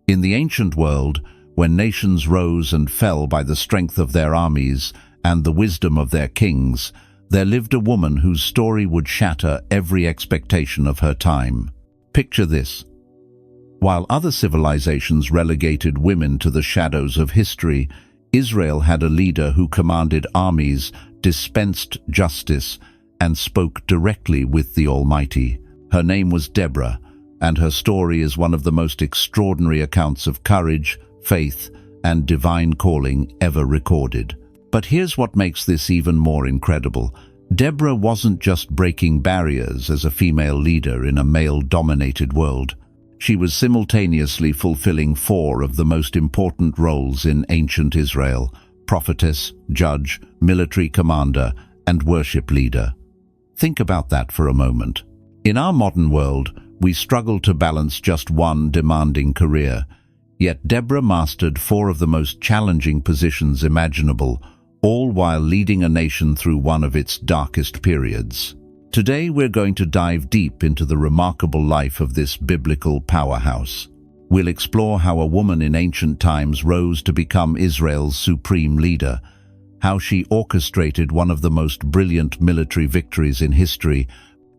In the ancient world, when nations rose and fell by the strength of their armies and the wisdom of their kings, there lived a woman whose story would shatter every expectation of her time. Picture this. While other civilizations relegated women to the shadows of history, Israel had a leader who commanded armies, dispensed justice, and spoke directly with the Almighty. Her name was Deborah, and her story is one of the most extraordinary accounts of courage, faith, and divine calling ever recorded. But here's what makes this even more incredible. Deborah wasn't just breaking barriers as a female leader in a male-dominated world. She was simultaneously fulfilling 4 of the most important roles in ancient Israel: prophetess, judge, military commander, and worship leader. Think about that for a moment. In our modern world, we struggle to balance just one demanding career. Yet Deborah mastered 4 of the most challenging positions imaginable, all while leading a nation through one of its darkest periods. Today we're going to dive deep into the remarkable life of this biblical powerhouse. We'll explore how a woman in ancient times rose to become Israel's supreme leader, how she orchestrated one of the most brilliant military victories in history,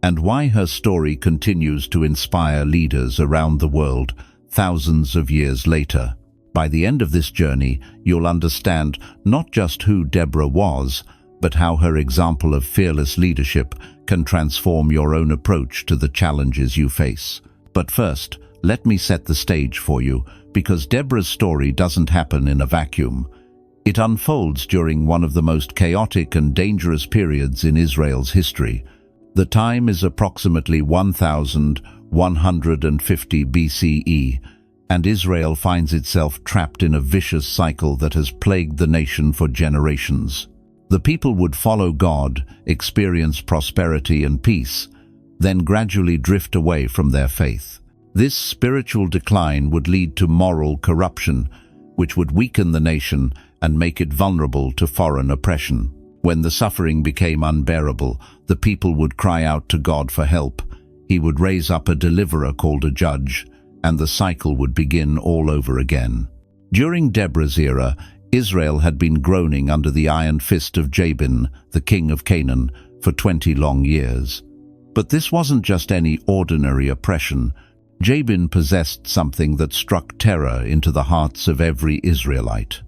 and why her story continues to inspire leaders around the world thousands of years later. By the end of this journey, you'll understand not just who Deborah was, but how her example of fearless leadership can transform your own approach to the challenges you face. But first, let me set the stage for you, because Deborah's story doesn't happen in a vacuum. It unfolds during one of the most chaotic and dangerous periods in Israel's history. The time is approximately 1150 BCE, and Israel finds itself trapped in a vicious cycle that has plagued the nation for generations. The people would follow God, experience prosperity and peace, then gradually drift away from their faith. This spiritual decline would lead to moral corruption, which would weaken the nation and make it vulnerable to foreign oppression. When the suffering became unbearable, the people would cry out to God for help. He would raise up a deliverer called a judge, and the cycle would begin all over again. During Deborah's era, Israel had been groaning under the iron fist of Jabin, the king of Canaan, for 20 long years. But this wasn't just any ordinary oppression. Jabin possessed something that struck terror into the hearts of every Israelite.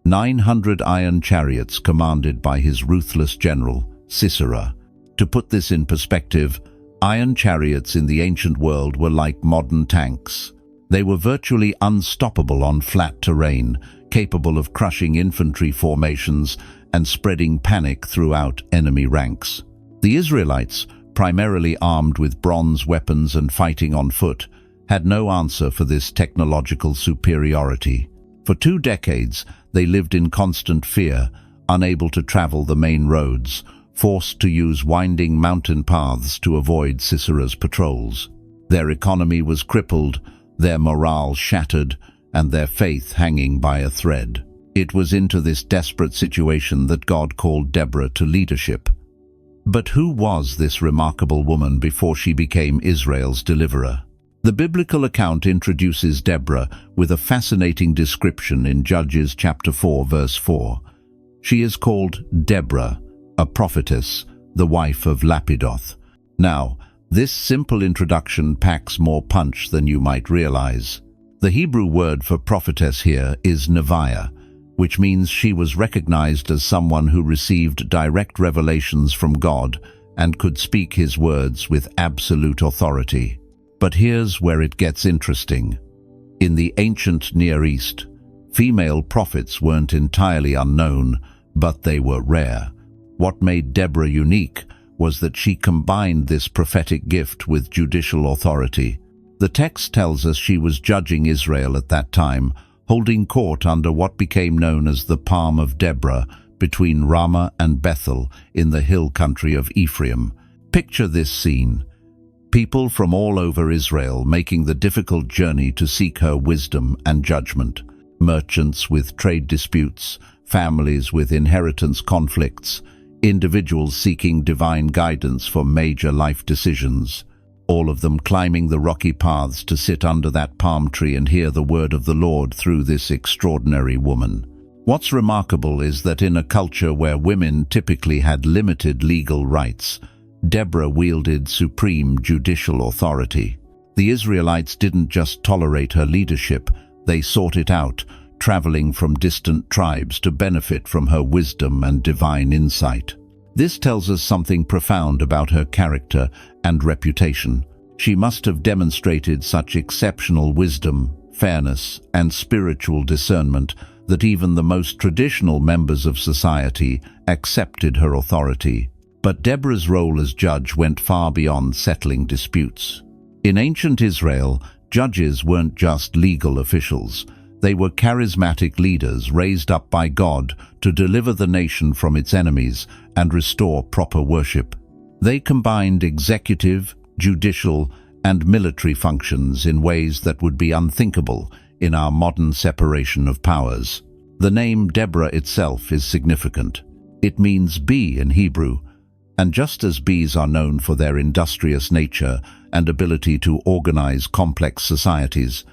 900 iron chariots commanded by his ruthless general, Sisera. To put this in perspective, iron chariots in the ancient world were like modern tanks. They were virtually unstoppable on flat terrain, capable of crushing infantry formations and spreading panic throughout enemy ranks. The Israelites, primarily armed with bronze weapons and fighting on foot, had no answer for this technological superiority. For 2 decades, they lived in constant fear, unable to travel the main roads, forced to use winding mountain paths to avoid Sisera's patrols. Their economy was crippled, their morale shattered, and their faith hanging by a thread. It was into this desperate situation that God called Deborah to leadership. But who was this remarkable woman before she became Israel's deliverer? The biblical account introduces Deborah with a fascinating description in Judges chapter 4, verse 4. She is called Deborah, a prophetess, the wife of Lapidoth. Now, this simple introduction packs more punch than you might realize. The Hebrew word for prophetess here is neviah, which means she was recognized as someone who received direct revelations from God and could speak his words with absolute authority. But here's where it gets interesting. In the ancient Near East, female prophets weren't entirely unknown, but they were rare. What made Deborah unique was that she combined this prophetic gift with judicial authority. The text tells us she was judging Israel at that time, holding court under what became known as the Palm of Deborah between Ramah and Bethel in the hill country of Ephraim. Picture this scene. People from all over Israel making the difficult journey to seek her wisdom and judgment. Merchants with trade disputes, families with inheritance conflicts, individuals seeking divine guidance for major life decisions. all of them climbing the rocky paths to sit under that palm tree and hear the word of the Lord through this extraordinary woman. What's remarkable is that in a culture where women typically had limited legal rights, Deborah wielded supreme judicial authority. The Israelites didn't just tolerate her leadership, they sought it out, traveling from distant tribes to benefit from her wisdom and divine insight. This tells us something profound about her character and reputation. She must have demonstrated such exceptional wisdom, fairness, and spiritual discernment that even the most traditional members of society accepted her authority. But Deborah's role as judge went far beyond settling disputes. In ancient Israel, judges weren't just legal officials. They were charismatic leaders raised up by God to deliver the nation from its enemies and restore proper worship. They combined executive, judicial, and military functions in ways that would be unthinkable in our modern separation of powers. The name Deborah itself is significant. It means bee in Hebrew, and just as bees are known for their industrious nature and ability to organize complex societies,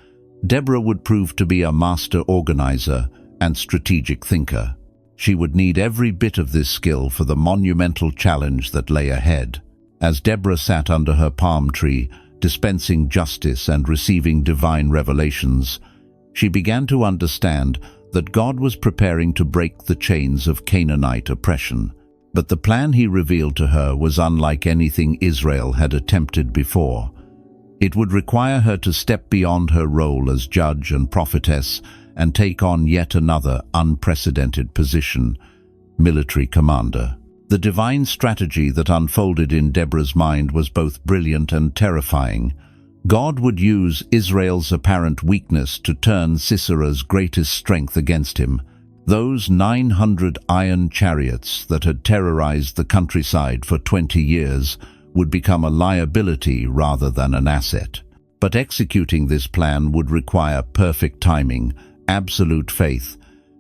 Deborah would prove to be a master organizer and strategic thinker. She would need every bit of this skill for the monumental challenge that lay ahead. As Deborah sat under her palm tree, dispensing justice and receiving divine revelations, she began to understand that God was preparing to break the chains of Canaanite oppression. But the plan he revealed to her was unlike anything Israel had attempted before. It would require her to step beyond her role as judge and prophetess and take on yet another unprecedented position, military commander. The divine strategy that unfolded in Deborah's mind was both brilliant and terrifying. God would use Israel's apparent weakness to turn Sisera's greatest strength against him. Those 900 iron chariots that had terrorized the countryside for 20 years would become a liability rather than an asset. But executing this plan would require perfect timing, absolute faith,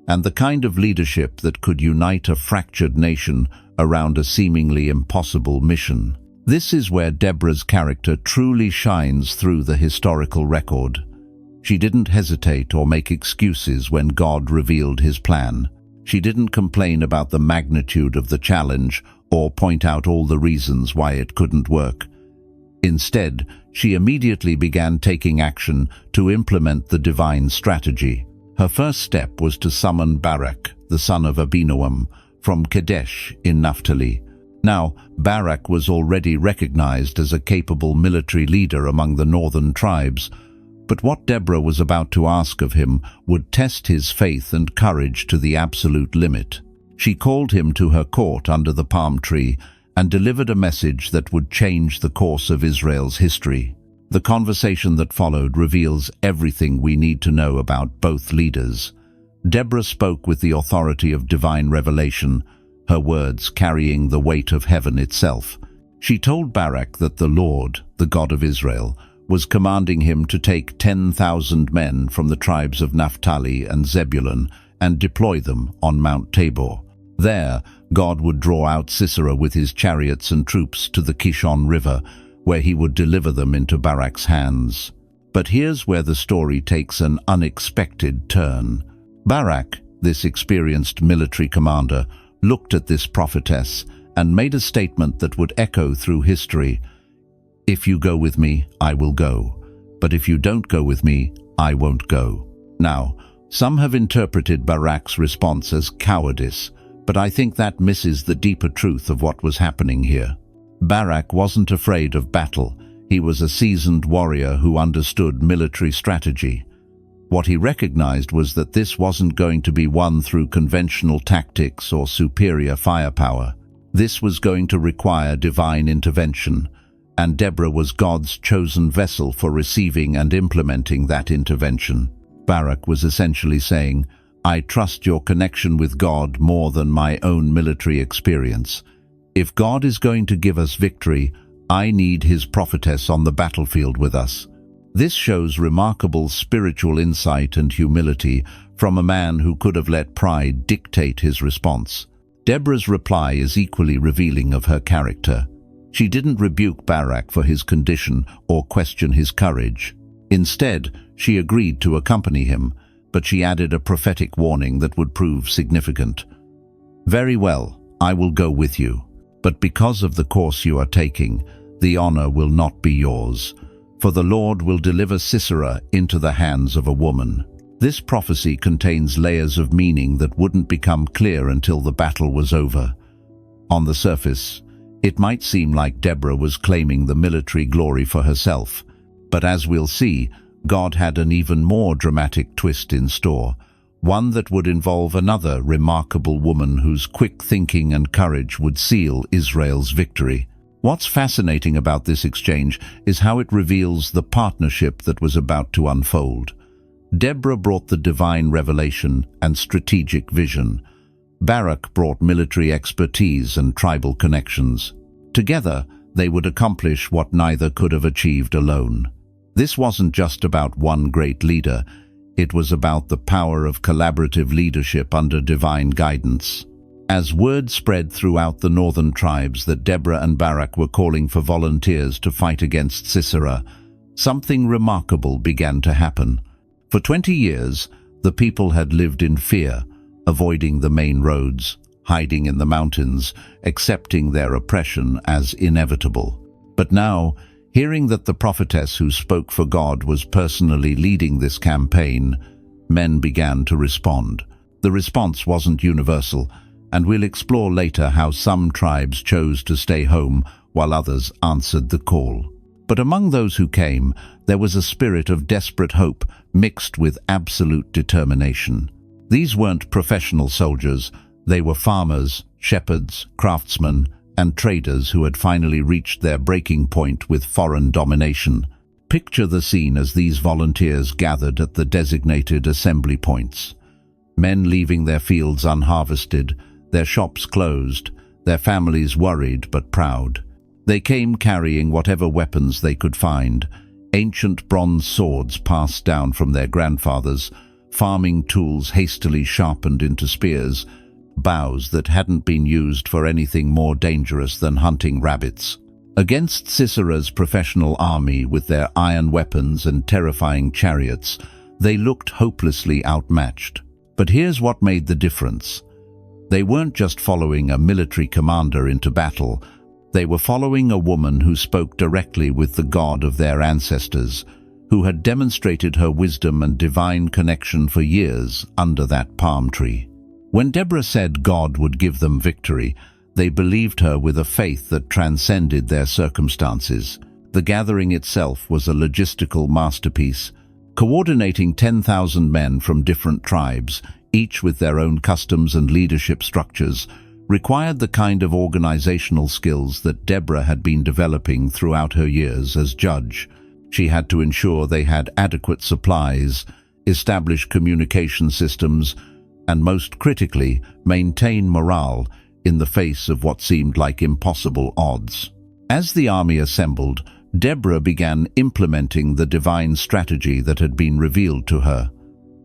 and the kind of leadership that could unite a fractured nation around a seemingly impossible mission. This is where Deborah's character truly shines through the historical record. She didn't hesitate or make excuses when God revealed his plan. She didn't complain about the magnitude of the challenge or point out all the reasons why it couldn't work. Instead, she immediately began taking action to implement the divine strategy. Her first step was to summon Barak, the son of Abinoam, from Kadesh in Naphtali. Now, Barak was already recognized as a capable military leader among the northern tribes, but what Deborah was about to ask of him would test his faith and courage to the absolute limit. She called him to her court under the palm tree and delivered a message that would change the course of Israel's history. The conversation that followed reveals everything we need to know about both leaders. Deborah spoke with the authority of divine revelation, her words carrying the weight of heaven itself. She told Barak that the Lord, the God of Israel, was commanding him to take 10,000 men from the tribes of Naphtali and Zebulun and deploy them on Mount Tabor. There, God would draw out Sisera with his chariots and troops to the Kishon River, where he would deliver them into Barak's hands. But here's where the story takes an unexpected turn. Barak, this experienced military commander, looked at this prophetess and made a statement that would echo through history. "If you go with me, I will go. But if you don't go with me, I won't go." Now, some have interpreted Barak's response as cowardice, but I think that misses the deeper truth of what was happening here. Barak wasn't afraid of battle. He was a seasoned warrior who understood military strategy. What he recognized was that this wasn't going to be won through conventional tactics or superior firepower. This was going to require divine intervention, and Deborah was God's chosen vessel for receiving and implementing that intervention. Barak was essentially saying, "I trust your connection with God more than my own military experience. If God is going to give us victory, I need his prophetess on the battlefield with us." This shows remarkable spiritual insight and humility from a man who could have let pride dictate his response. Deborah's reply is equally revealing of her character. She didn't rebuke Barak for his condition or question his courage. Instead, she agreed to accompany him, but she added a prophetic warning that would prove significant. "Very well, I will go with you, but because of the course you are taking, the honor will not be yours, for the Lord will deliver Sisera into the hands of a woman." This prophecy contains layers of meaning that wouldn't become clear until the battle was over. On the surface, it might seem like Deborah was claiming the military glory for herself, but as we'll see, God had an even more dramatic twist in store, one that would involve another remarkable woman whose quick thinking and courage would seal Israel's victory. What's fascinating about this exchange is how it reveals the partnership that was about to unfold. Deborah brought the divine revelation and strategic vision. Barak brought military expertise and tribal connections. Together, they would accomplish what neither could have achieved alone. This wasn't just about one great leader, it was about the power of collaborative leadership under divine guidance. As word spread throughout the northern tribes that Deborah and Barak were calling for volunteers to fight against Sisera, something remarkable began to happen. For 20 years, the people had lived in fear, avoiding the main roads, hiding in the mountains, accepting their oppression as inevitable. But now, hearing that the prophetess who spoke for God was personally leading this campaign, men began to respond. The response wasn't universal, and we'll explore later how some tribes chose to stay home while others answered the call. But among those who came, there was a spirit of desperate hope mixed with absolute determination. These weren't professional soldiers, they were farmers, shepherds, craftsmen, and traders who had finally reached their breaking point with foreign domination. Picture the scene as these volunteers gathered at the designated assembly points. Men leaving their fields unharvested, their shops closed, their families worried but proud. They came carrying whatever weapons they could find, ancient bronze swords passed down from their grandfathers, farming tools hastily sharpened into spears, bows that hadn't been used for anything more dangerous than hunting rabbits. Against Sisera's professional army with their iron weapons and terrifying chariots, they looked hopelessly outmatched. But here's what made the difference. They weren't just following a military commander into battle, they were following a woman who spoke directly with the God of their ancestors, who had demonstrated her wisdom and divine connection for years under that palm tree. When Deborah said God would give them victory, they believed her with a faith that transcended their circumstances. The gathering itself was a logistical masterpiece, coordinating 10,000 men from different tribes, each with their own customs and leadership structures, required the kind of organizational skills that Deborah had been developing throughout her years as judge. She had to ensure they had adequate supplies, establish communication systems, and most critically, maintain morale in the face of what seemed like impossible odds. As the army assembled, Deborah began implementing the divine strategy that had been revealed to her.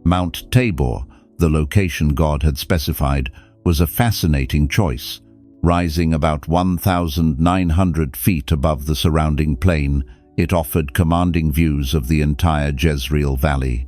Mount Tabor, the location God had specified, was a fascinating choice. Rising about 1,900 feet above the surrounding plain, it offered commanding views of the entire Jezreel Valley.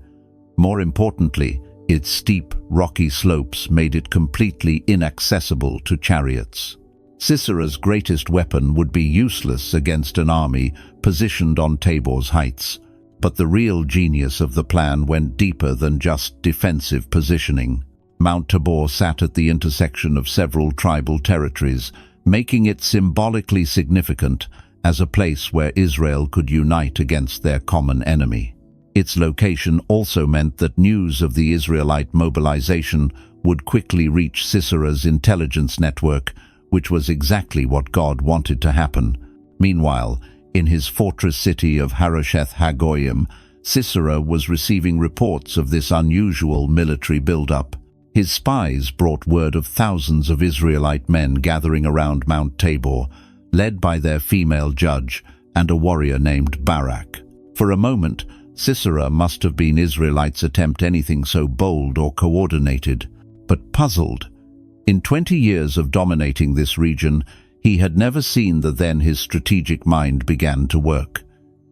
More importantly, its steep, rocky slopes made it completely inaccessible to chariots. Sisera's greatest weapon would be useless against an army positioned on Tabor's heights, but the real genius of the plan went deeper than just defensive positioning. Mount Tabor sat at the intersection of several tribal territories, making it symbolically significant as a place where Israel could unite against their common enemy. Its location also meant that news of the Israelite mobilization would quickly reach Sisera's intelligence network, which was exactly what God wanted to happen. Meanwhile, in his fortress city of Harosheth Hagoyim, Sisera was receiving reports of this unusual military buildup. His spies brought word of thousands of Israelite men gathering around Mount Tabor, led by their female judge and a warrior named Barak. For a moment, Sisera must have been Israelites' attempt anything so bold or coordinated, but puzzled. In 20 years of dominating this region, He had never seen that. Then his strategic mind began to work.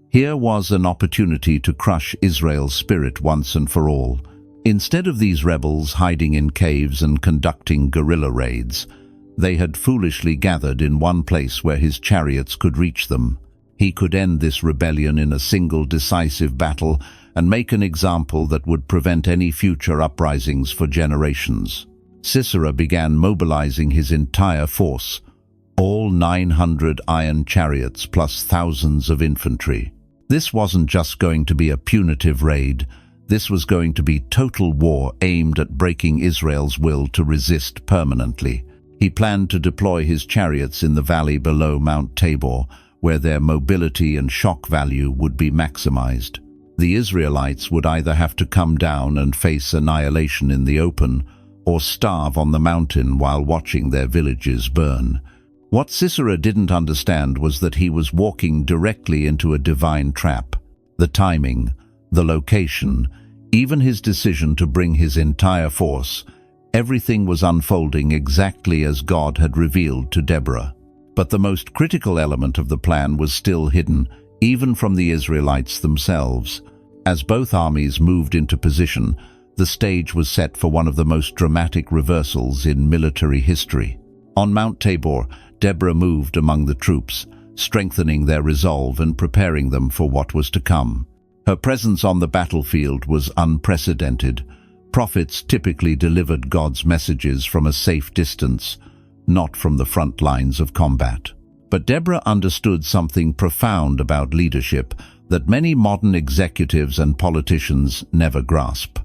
Here was an opportunity to crush Israel's spirit once and for all. Instead of these rebels hiding in caves and conducting guerrilla raids, they had foolishly gathered in one place where his chariots could reach them. He could end this rebellion in a single decisive battle and make an example that would prevent any future uprisings for generations. Sisera began mobilizing his entire force, all 900 iron chariots plus thousands of infantry. This wasn't just going to be a punitive raid. This was going to be total war aimed at breaking Israel's will to resist permanently. He planned to deploy his chariots in the valley below Mount Tabor, where their mobility and shock value would be maximized. The Israelites would either have to come down and face annihilation in the open, or starve on the mountain while watching their villages burn. What Sisera didn't understand was that he was walking directly into a divine trap. The timing, the location, even his decision to bring his entire force, everything was unfolding exactly as God had revealed to Deborah. But the most critical element of the plan was still hidden, even from the Israelites themselves. As both armies moved into position, the stage was set for one of the most dramatic reversals in military history. On Mount Tabor, Deborah moved among the troops, strengthening their resolve and preparing them for what was to come. Her presence on the battlefield was unprecedented. Prophets typically delivered God's messages from a safe distance, not from the front lines of combat. But Deborah understood something profound about leadership that many modern executives and politicians never grasp.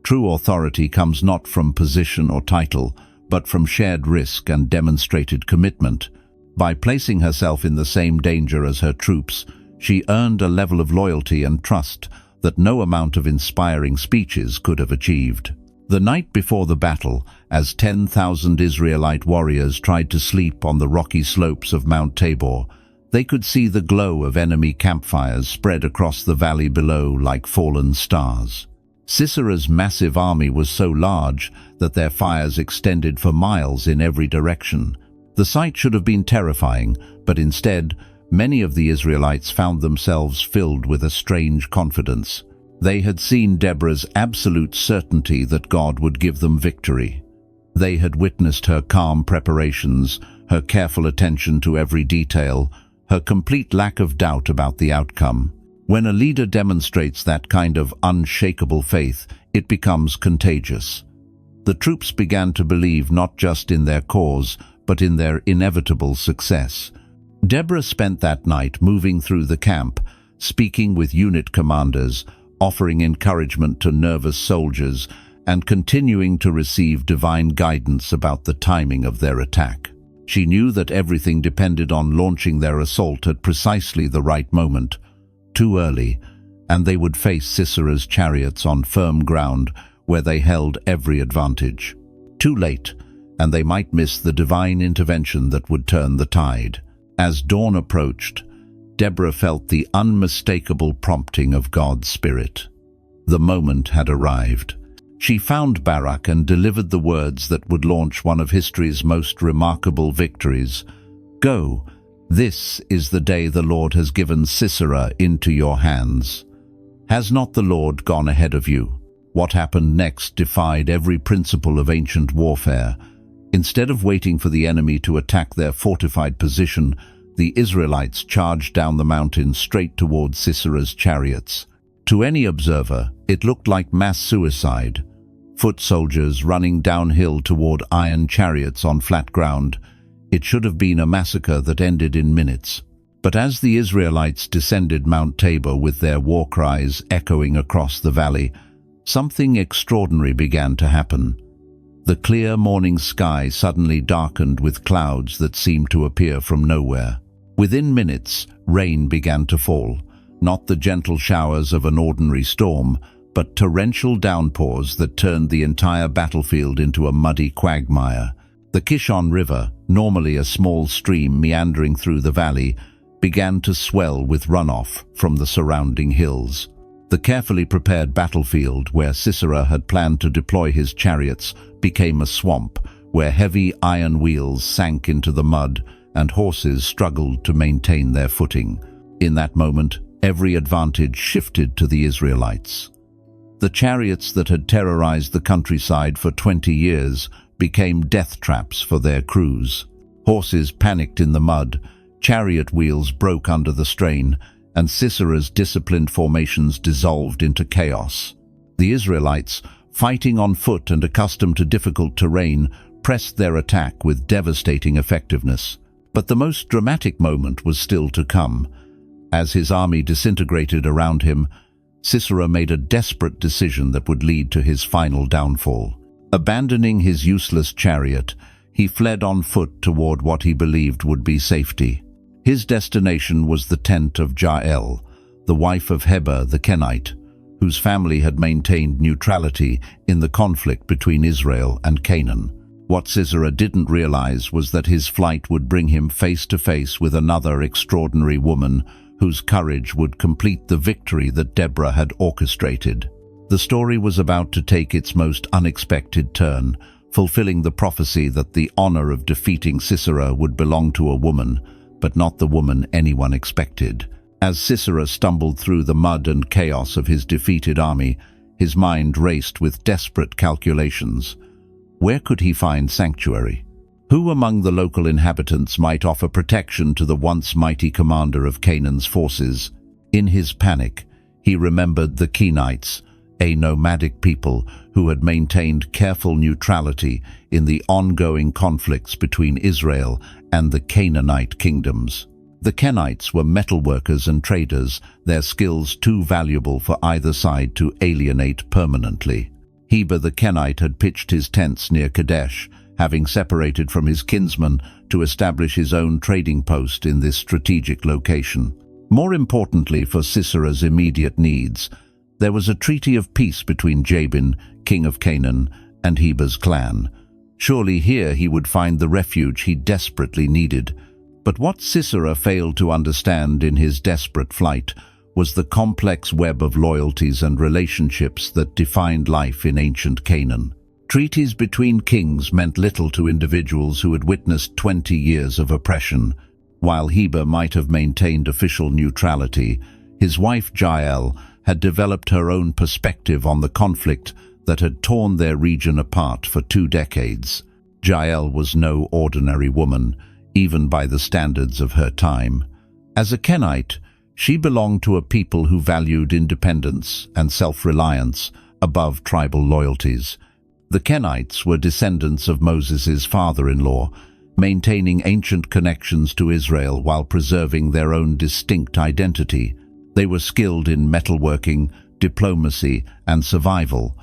True authority comes not from position or title, but from shared risk and demonstrated commitment. By placing herself in the same danger as her troops, she earned a level of loyalty and trust that no amount of inspiring speeches could have achieved. The night before the battle, as 10,000 Israelite warriors tried to sleep on the rocky slopes of Mount Tabor, they could see the glow of enemy campfires spread across the valley below like fallen stars. Sisera's massive army was so large that their fires extended for miles in every direction. The sight should have been terrifying, but instead, many of the Israelites found themselves filled with a strange confidence. They had seen Deborah's absolute certainty that God would give them victory. They had witnessed her calm preparations, her careful attention to every detail, her complete lack of doubt about the outcome. When a leader demonstrates that kind of unshakable faith, it becomes contagious. The troops began to believe not just in their cause, but in their inevitable success. Deborah spent that night moving through the camp, speaking with unit commanders, offering encouragement to nervous soldiers, and continuing to receive divine guidance about the timing of their attack. She knew that everything depended on launching their assault at precisely the right moment. Too early, and they would face Sisera's chariots on firm ground where they held every advantage. Too late, and they might miss the divine intervention that would turn the tide. As dawn approached, Deborah felt the unmistakable prompting of God's Spirit. The moment had arrived. She found Barak and delivered the words that would launch one of history's most remarkable victories. "Go, this is the day the Lord has given Sisera into your hands. Has not the Lord gone ahead of you?" What happened next defied every principle of ancient warfare. Instead of waiting for the enemy to attack their fortified position, the Israelites charged down the mountain straight toward Sisera's chariots. To any observer, it looked like mass suicide. Foot soldiers running downhill toward iron chariots on flat ground. It should have been a massacre that ended in minutes. But as the Israelites descended Mount Tabor with their war cries echoing across the valley, something extraordinary began to happen. The clear morning sky suddenly darkened with clouds that seemed to appear from nowhere. Within minutes, rain began to fall, not the gentle showers of an ordinary storm, but torrential downpours that turned the entire battlefield into a muddy quagmire. The Kishon River, normally a small stream meandering through the valley, began to swell with runoff from the surrounding hills. The carefully prepared battlefield where Sisera had planned to deploy his chariots became a swamp, where heavy iron wheels sank into the mud and horses struggled to maintain their footing. In that moment, every advantage shifted to the Israelites. The chariots that had terrorized the countryside for 20 years became death traps for their crews. Horses panicked in the mud, chariot wheels broke under the strain, and Sisera's disciplined formations dissolved into chaos. The Israelites, fighting on foot and accustomed to difficult terrain, pressed their attack with devastating effectiveness. But the most dramatic moment was still to come. As his army disintegrated around him, Sisera made a desperate decision that would lead to his final downfall. Abandoning his useless chariot, he fled on foot toward what he believed would be safety. His destination was the tent of Jael, the wife of Heber the Kenite, whose family had maintained neutrality in the conflict between Israel and Canaan. What Sisera didn't realize was that his flight would bring him face to face with another extraordinary woman whose courage would complete the victory that Deborah had orchestrated. The story was about to take its most unexpected turn, fulfilling the prophecy that the honor of defeating Sisera would belong to a woman, but not the woman anyone expected. As Sisera stumbled through the mud and chaos of his defeated army, his mind raced with desperate calculations. Where could he find sanctuary? Who among the local inhabitants might offer protection to the once mighty commander of Canaan's forces? In his panic, he remembered the Kenites, a nomadic people who had maintained careful neutrality in the ongoing conflicts between Israel and the Canaanite kingdoms. The Kenites were metalworkers and traders, their skills too valuable for either side to alienate permanently. Heber the Kenite had pitched his tents near Kadesh, having separated from his kinsmen to establish his own trading post in this strategic location. More importantly for Sisera's immediate needs, there was a treaty of peace between Jabin, king of Canaan, and Heber's clan. Surely here he would find the refuge he desperately needed. But what Sisera failed to understand in his desperate flight was the complex web of loyalties and relationships that defined life in ancient Canaan. Treaties between kings meant little to individuals who had witnessed 20 years of oppression. While Heber might have maintained official neutrality, his wife Jael had developed her own perspective on the conflict that had torn their region apart for 2 decades. Jael was no ordinary woman, even by the standards of her time. As a Kenite, she belonged to a people who valued independence and self-reliance above tribal loyalties. The Kenites were descendants of Moses' father-in-law, maintaining ancient connections to Israel while preserving their own distinct identity. They were skilled in metalworking, diplomacy, and survival,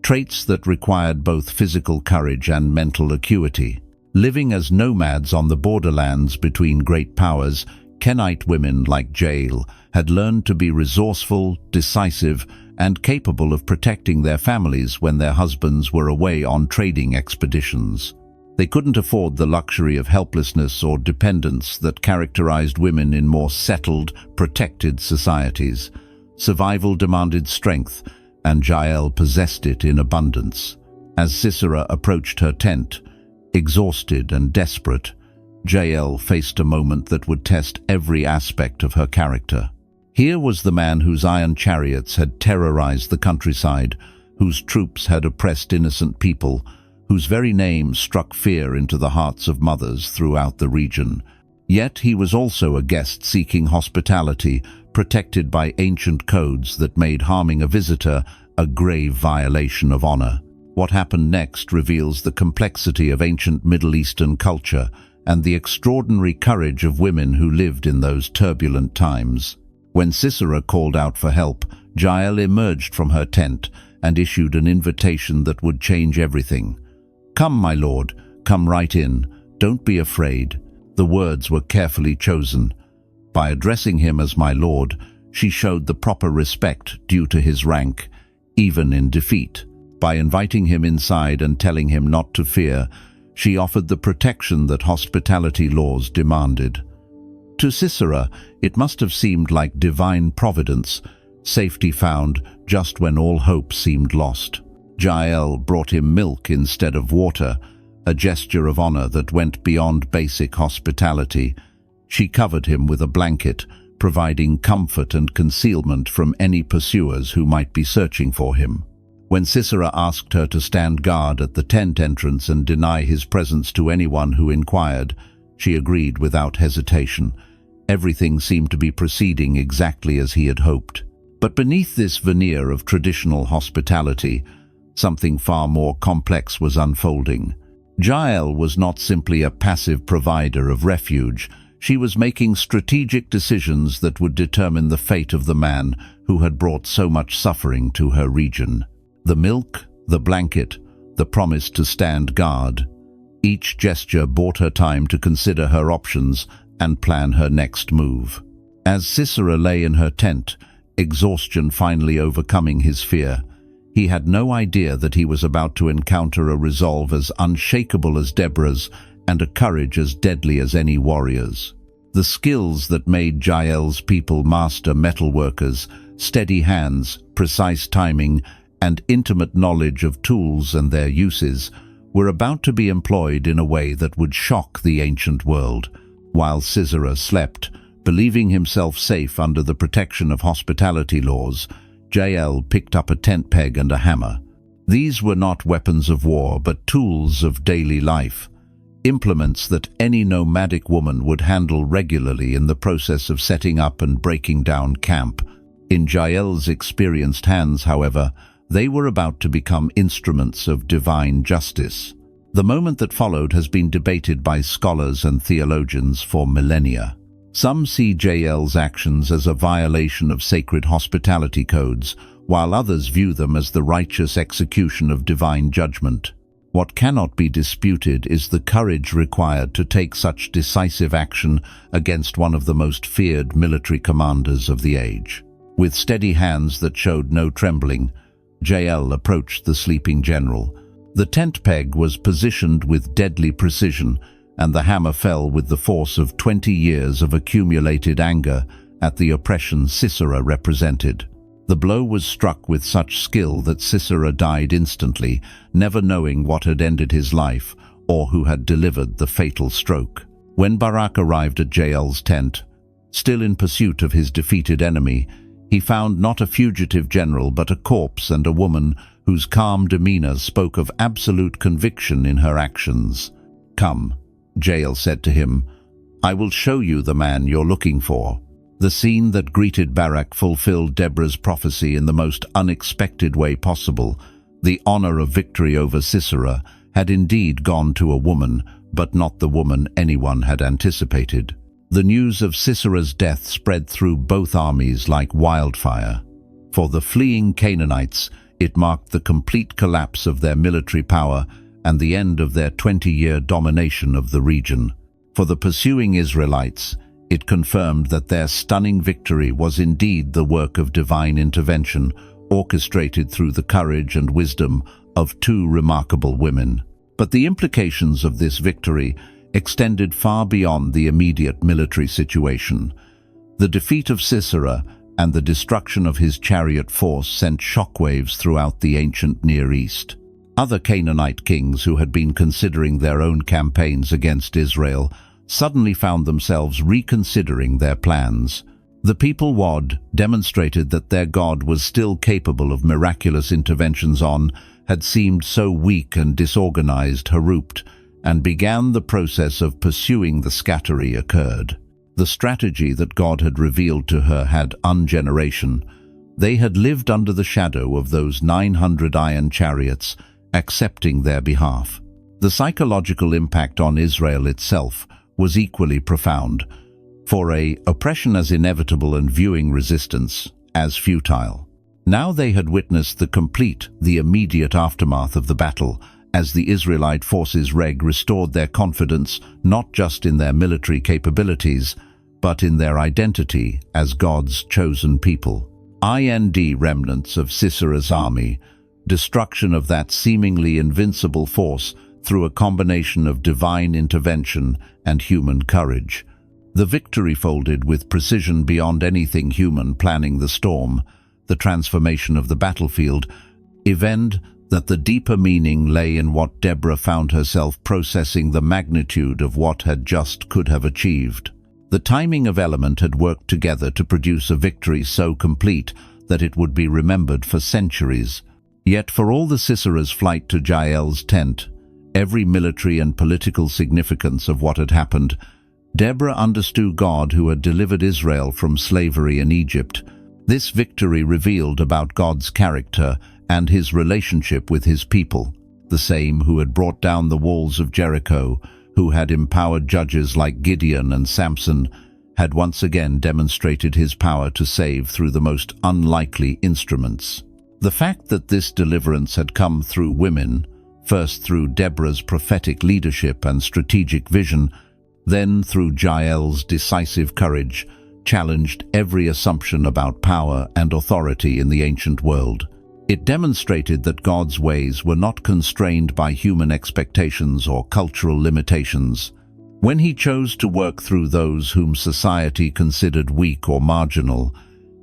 traits that required both physical courage and mental acuity. Living as nomads on the borderlands between great powers, Kenite women like Jael had learned to be resourceful, decisive, and capable of protecting their families when their husbands were away on trading expeditions. They couldn't afford the luxury of helplessness or dependence that characterized women in more settled, protected societies. Survival demanded strength, and Jael possessed it in abundance. As Sisera approached her tent, exhausted and desperate, Jael faced a moment that would test every aspect of her character. Here was the man whose iron chariots had terrorized the countryside, whose troops had oppressed innocent people, whose very name struck fear into the hearts of mothers throughout the region. Yet he was also a guest seeking hospitality, protected by ancient codes that made harming a visitor a grave violation of honor. What happened next reveals the complexity of ancient Middle Eastern culture and the extraordinary courage of women who lived in those turbulent times. When Sisera called out for help, Jael emerged from her tent and issued an invitation that would change everything. "Come, my lord, come right in. Don't be afraid." The words were carefully chosen. By addressing him as my lord, she showed the proper respect due to his rank, even in defeat. By inviting him inside and telling him not to fear, she offered the protection that hospitality laws demanded. To Sisera, it must have seemed like divine providence, safety found just when all hope seemed lost. Jael brought him milk instead of water, a gesture of honor that went beyond basic hospitality. She covered him with a blanket, providing comfort and concealment from any pursuers who might be searching for him. When Sisera asked her to stand guard at the tent entrance and deny his presence to anyone who inquired, she agreed without hesitation. Everything seemed to be proceeding exactly as he had hoped. But beneath this veneer of traditional hospitality, something far more complex was unfolding. Jael was not simply a passive provider of refuge. She was making strategic decisions that would determine the fate of the man who had brought so much suffering to her region. The milk, the blanket, the promise to stand guard. Each gesture bought her time to consider her options and plan her next move. As Sisera lay in her tent, exhaustion finally overcoming his fear, he had no idea that he was about to encounter a resolve as unshakable as Deborah's and a courage as deadly as any warrior's. The skills that made Jael's people master metalworkers, steady hands, precise timing, and intimate knowledge of tools and their uses, were about to be employed in a way that would shock the ancient world. While Sisera slept, believing himself safe under the protection of hospitality laws, Jael picked up a tent peg and a hammer. These were not weapons of war, but tools of daily life, implements that any nomadic woman would handle regularly in the process of setting up and breaking down camp. In Jael's experienced hands, however, they were about to become instruments of divine justice. The moment that followed has been debated by scholars and theologians for millennia. Some see Jael's actions as a violation of sacred hospitality codes, while others view them as the righteous execution of divine judgment. What cannot be disputed is the courage required to take such decisive action against one of the most feared military commanders of the age. With steady hands that showed no trembling, Jael approached the sleeping general. The tent peg was positioned with deadly precision, and the hammer fell with the force of 20 years of accumulated anger at the oppression Sisera represented. The blow was struck with such skill that Sisera died instantly, never knowing what had ended his life or who had delivered the fatal stroke. When Barak arrived at Jael's tent, still in pursuit of his defeated enemy, he found not a fugitive general but a corpse and a woman whose calm demeanor spoke of absolute conviction in her actions. "Come," Jael said to him, "I will show you the man you're looking for." The scene that greeted Barak fulfilled Deborah's prophecy in the most unexpected way possible. The honor of victory over Sisera had indeed gone to a woman, but not the woman anyone had anticipated. The news of Sisera's death spread through both armies like wildfire. For the fleeing Canaanites, it marked the complete collapse of their military power and the end of their 20-year domination of the region. For the pursuing Israelites, it confirmed that their stunning victory was indeed the work of divine intervention, orchestrated through the courage and wisdom of two remarkable women. But the implications of this victory extended far beyond the immediate military situation. The defeat of Sisera and the destruction of his chariot force sent shockwaves throughout the ancient Near East. Other Canaanite kings who had been considering their own campaigns against Israel suddenly found themselves reconsidering their plans. The people Wad demonstrated that their God was still capable of miraculous interventions on had seemed so weak and disorganized Haruped, and began the process of pursuing the scattery occurred. The strategy that God had revealed to her had ungeneration. They had lived under the shadow of those 900 iron chariots, accepting their behalf. The psychological impact on Israel itself was equally profound, for oppression as inevitable and viewing resistance as futile. Now they had witnessed the immediate aftermath of the battle, as the Israelite forces restored their confidence not just in their military capabilities, but in their identity as God's chosen people. Remnants of Sisera's army, destruction of that seemingly invincible force through a combination of divine intervention and human courage. The victory folded with precision beyond anything human planning the storm, the transformation of the battlefield, event that the deeper meaning lay in what Deborah found herself processing the magnitude of what had just could have achieved. The timing of element had worked together to produce a victory so complete that it would be remembered for centuries. Yet for all the Sisera's flight to Jael's tent, every military and political significance of what had happened, Deborah understood God who had delivered Israel from slavery in Egypt. This victory revealed about God's character and his relationship with his people, the same who had brought down the walls of Jericho, who had empowered judges like Gideon and Samson, had once again demonstrated his power to save through the most unlikely instruments. The fact that this deliverance had come through women, first through Deborah's prophetic leadership and strategic vision, then through Jael's decisive courage, challenged every assumption about power and authority in the ancient world. It demonstrated that God's ways were not constrained by human expectations or cultural limitations. When he chose to work through those whom society considered weak or marginal,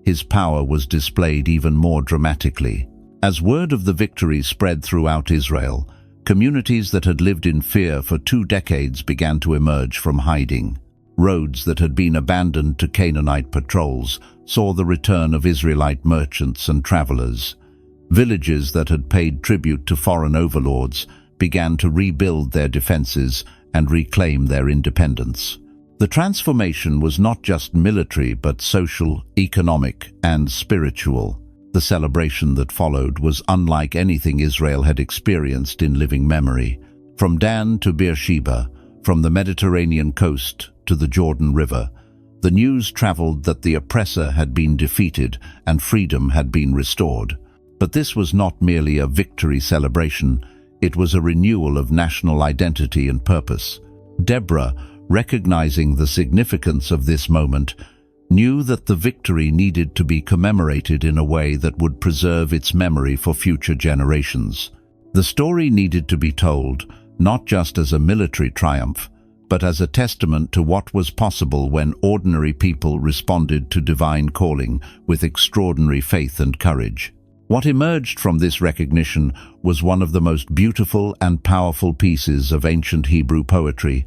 his power was displayed even more dramatically. As word of the victory spread throughout Israel, communities that had lived in fear for 2 decades began to emerge from hiding. Roads that had been abandoned to Canaanite patrols saw the return of Israelite merchants and travelers. Villages that had paid tribute to foreign overlords began to rebuild their defenses and reclaim their independence. The transformation was not just military but social, economic, and spiritual. The celebration that followed was unlike anything Israel had experienced in living memory. From Dan to Beersheba, from the Mediterranean coast to the Jordan River, the news traveled that the oppressor had been defeated and freedom had been restored. But this was not merely a victory celebration, it was a renewal of national identity and purpose. Deborah, recognizing the significance of this moment, knew that the victory needed to be commemorated in a way that would preserve its memory for future generations. The story needed to be told, not just as a military triumph, but as a testament to what was possible when ordinary people responded to divine calling with extraordinary faith and courage. What emerged from this recognition was one of the most beautiful and powerful pieces of ancient Hebrew poetry,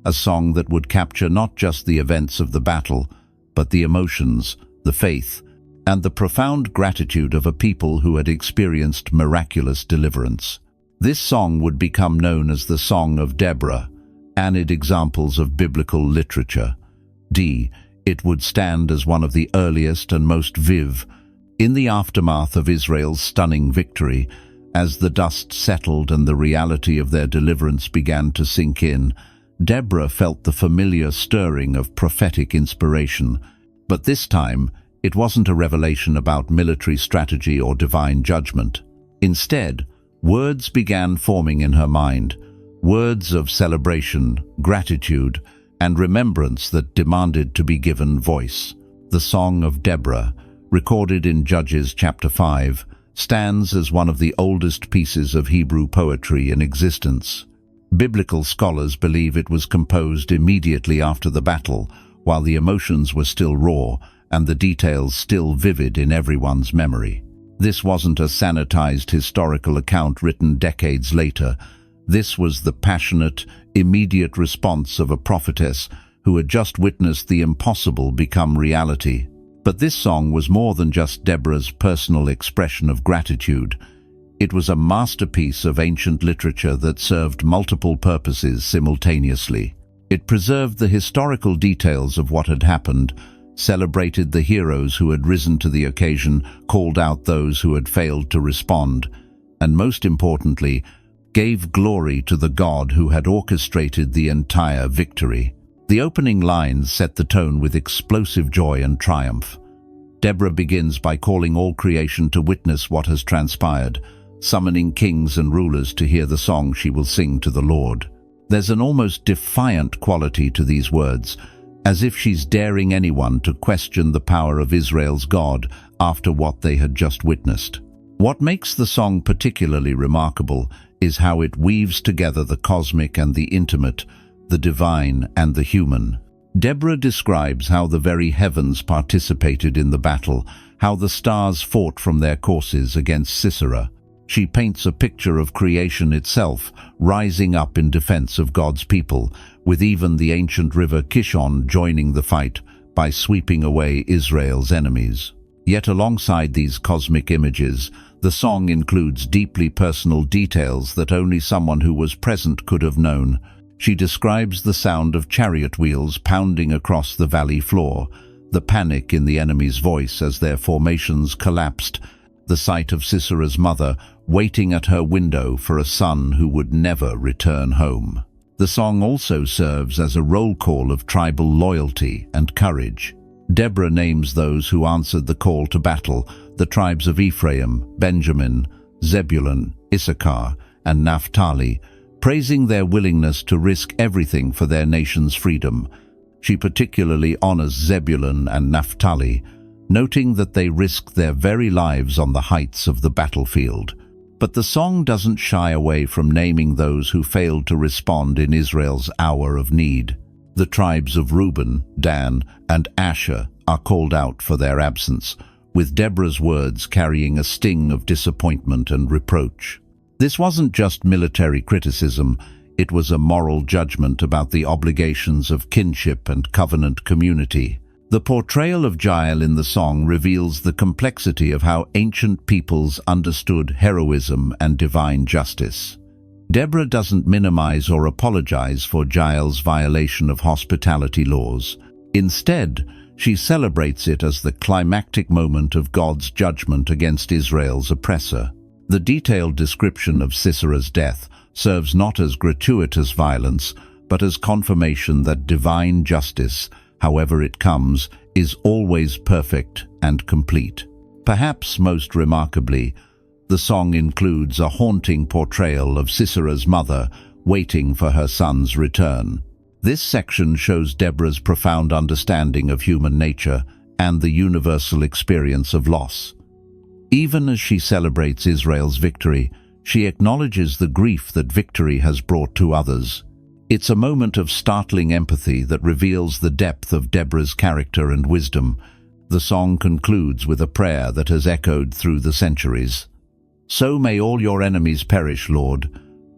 a song that would capture not just the events of the battle, but the emotions, the faith, and the profound gratitude of a people who had experienced miraculous deliverance. This song would become known as the Song of Deborah, amid examples of biblical literature. It would stand as one of the earliest and most vivid in the aftermath of Israel's stunning victory. As the dust settled and the reality of their deliverance began to sink in, Deborah felt the familiar stirring of prophetic inspiration. But this time, it wasn't a revelation about military strategy or divine judgment. Instead, words began forming in her mind, words of celebration, gratitude, and remembrance that demanded to be given voice. The Song of Deborah, recorded in Judges chapter 5, stands as one of the oldest pieces of Hebrew poetry in existence. Biblical scholars believe it was composed immediately after the battle, while the emotions were still raw and the details still vivid in everyone's memory. This wasn't a sanitized historical account written decades later. This was the passionate, immediate response of a prophetess who had just witnessed the impossible become reality. But this song was more than just Deborah's personal expression of gratitude. It was a masterpiece of ancient literature that served multiple purposes simultaneously. It preserved the historical details of what had happened, celebrated the heroes who had risen to the occasion, called out those who had failed to respond, and most importantly, gave glory to the God who had orchestrated the entire victory. The opening lines set the tone with explosive joy and triumph. Deborah begins by calling all creation to witness what has transpired, summoning kings and rulers to hear the song she will sing to the Lord. There's an almost defiant quality to these words, as if she's daring anyone to question the power of Israel's God after what they had just witnessed. What makes the song particularly remarkable is how it weaves together the cosmic and the intimate, the divine and the human. Deborah describes how the very heavens participated in the battle, how the stars fought from their courses against Sisera, She paints a picture of creation itself, rising up in defense of God's people, with even the ancient river Kishon joining the fight by sweeping away Israel's enemies. Yet alongside these cosmic images, the song includes deeply personal details that only someone who was present could have known. She describes the sound of chariot wheels pounding across the valley floor, the panic in the enemy's voice as their formations collapsed, the sight of Sisera's mother waiting at her window for a son who would never return home. The song also serves as a roll call of tribal loyalty and courage. Deborah names those who answered the call to battle, the tribes of Ephraim, Benjamin, Zebulun, Issachar, and Naphtali, praising their willingness to risk everything for their nation's freedom. She particularly honors Zebulun and Naphtali, noting that they risked their very lives on the heights of the battlefield. But the song doesn't shy away from naming those who failed to respond in Israel's hour of need. The tribes of Reuben, Dan, and Asher are called out for their absence, with Deborah's words carrying a sting of disappointment and reproach. This wasn't just military criticism, it was a moral judgment about the obligations of kinship and covenant community. The portrayal of Jael in the song reveals the complexity of how ancient peoples understood heroism and divine justice. Deborah doesn't minimize or apologize for Jael's violation of hospitality laws. Instead, she celebrates it as the climactic moment of God's judgment against Israel's oppressor. The detailed description of Sisera's death serves not as gratuitous violence, but as confirmation that divine justice, however it comes, is always perfect and complete. Perhaps most remarkably, the song includes a haunting portrayal of Sisera's mother waiting for her son's return. This section shows Deborah's profound understanding of human nature and the universal experience of loss. Even as she celebrates Israel's victory, she acknowledges the grief that victory has brought to others. It's a moment of startling empathy that reveals the depth of Deborah's character and wisdom. The song concludes with a prayer that has echoed through the centuries. "So may all your enemies perish, Lord,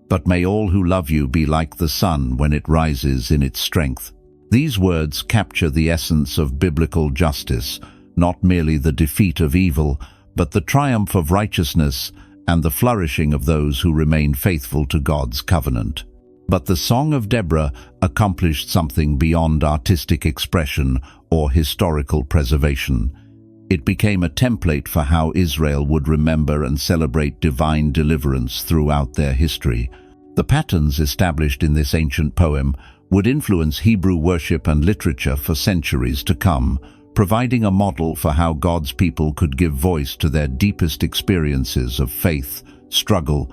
but may all who love you be like the sun when it rises in its strength." These words capture the essence of biblical justice, not merely the defeat of evil, but the triumph of righteousness and the flourishing of those who remain faithful to God's covenant. But the Song of Deborah accomplished something beyond artistic expression or historical preservation. It became a template for how Israel would remember and celebrate divine deliverance throughout their history. The patterns established in this ancient poem would influence Hebrew worship and literature for centuries to come, providing a model for how God's people could give voice to their deepest experiences of faith, struggle,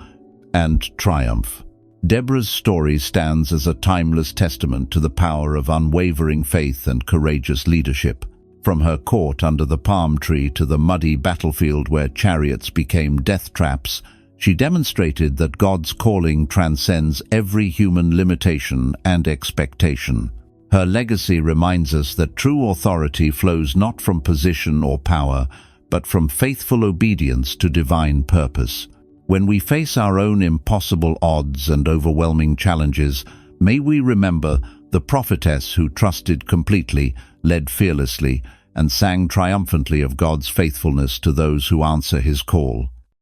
and triumph. Deborah's story stands as a timeless testament to the power of unwavering faith and courageous leadership. From her court under the palm tree to the muddy battlefield where chariots became death traps, she demonstrated that God's calling transcends every human limitation and expectation. Her legacy reminds us that true authority flows not from position or power, but from faithful obedience to divine purpose. When we face our own impossible odds and overwhelming challenges, may we remember the prophetess who trusted completely, led fearlessly, and sang triumphantly of God's faithfulness to those who answer His call.